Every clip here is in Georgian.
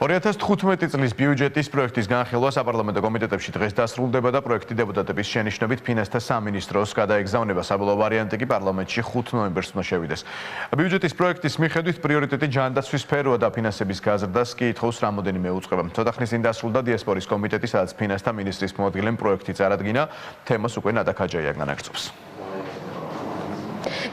2015 წლის ბიუჯეტის პროექტის განხილვა საპარლამენტო კომიტეტებში დღეს დასრულდება და პროექტი დეპუტატების შენიშვნებით ფინანსთა სამინისტროს გადაეგზავნება. საბოლოო ვარიანტი კი პარლამენტში 5 ნოემბერს უნდა შევიდეს. ბიუჯეტის პროექტის მიხედვით პრიორიტეტი ჯანდაცვის სფეროა და ფინანსების გაზრდას კი ითხოვს რამოდენიმე უწყება. ცოტა ხნის წინ დასრულდა დიასპორის კომიტეტი, სადაც ფინანსთა მინისტრის მოადგილემ პროექტი წარადგინა. თემას უკვე ნატა ქაჯაიაგან აღწევს.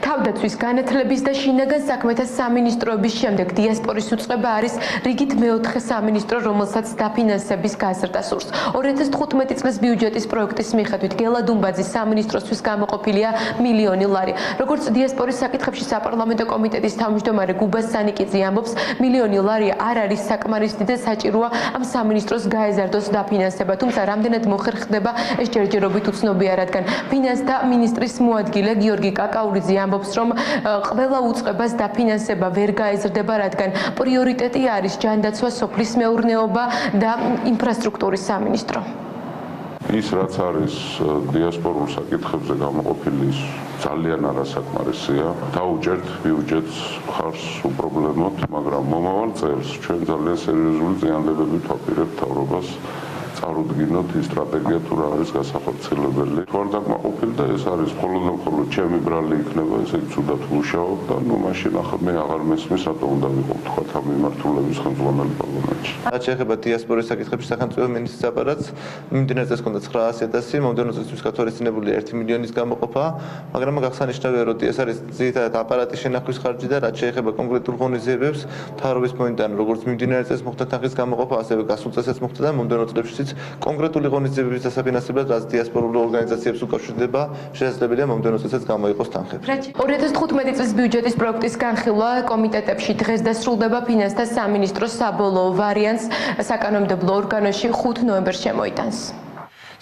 თავდაცვის განათლების და შინაგან საქმეთა სამინისტროების შემდეგ დიასპორის უწყება არის რიგით მეოთხე სამინისტრო, რომელსაც დაფინანსების გაზრდა სურს. 2015 წლის ბიუჯეტის პროექტის მიხედვით გელა დუმბაძის სამინისტროსთვის გამოყოფილია მილიონი ლარი. როგორც დიასპორის საკითხებში საპარლამენტო კომიტეტის თავმჯდომარე გუბას სანიკიძე ამბობს, მილიონი ლარი არ არის საკმარისი და საჭიროა ამ სამინისტროს გაეზარდოს დაფინანსება, თუმცა რამდენად მოხერხდება ეს ჯერჯერობით უცნობია, რადგან ფინანსთა მინისტრის მოადგილე გიორგი კაკაურიძე ამბობს, რომ ყველა უწყებას დაფინანსება ვერ გაეზრდება, რადგან პრიორიტეტი არის ჯანდაცვა, სოფლის მეურნეობა და ინფრასტრუქტურის სამინისტრო. ის რაც არის დიასპორულ საკითხებზე გამოყოფილი, ძალიან არასაკმარისია. დაუჭერთ ბიუჯეტს ხარს უპრობლემოდ, მაგრამ მომავალ წელს ჩვენ ძალიან სერიოზული ზიანდებები ვაპირებთ მთავრობას. წარუდგინოთ ის სტრატეგია თუ რა არის გასახორციელებელი. თუ არ დაკმაყოფილდა და ეს არის მხოლოდ ჩემი ბრალი იქნება, ესე იგი ცუდად ვმუშაობ და მაშინ ახლა მე აღარ მესმის, რატომ უნდა ვიყო თქვა ამ მიმართულების ხელმძღვანელი პარლამენტში. რაც შეეხება დიასპორის საკითხებში სახელმწიფო მინისტრის აპარატს, მიმდინარე წელს ჰქონდა 900.000, მომდევნო წელს გათვალისწინებულია 1 მილიონის გამოყოფა, მაგრამ აღსანიშნავია, რომ ეს არის ძირითადად აპარატის შენახვის ხარჯი და რაც შეეხება კონკრეტულ ღონისძიებებს, მთავრობის მოინდან როგორც მიმდინარე წელს მოხდა თანხის გამოყოფა, ასევე გასულ წელსაც მოხდა და მომდევნო წლებშიც კონკრეტული ღონისძიებების დასაფინანსებლად, რაც დიასპორულ ორგანიზაციებს უკავშირდება, შესაძლებელია მომდევნო წელსაც გამოიყოს თანხები. 2015 წლის ბიუჯეტის პროექტის განხილვა კომიტეტებში დღეს დასრულდება ფინანსთა სამინისტროს საბოლოო ვარიანტს საკანონმდებლო ორგანოში 5 ნოემბერს შემოიტანს.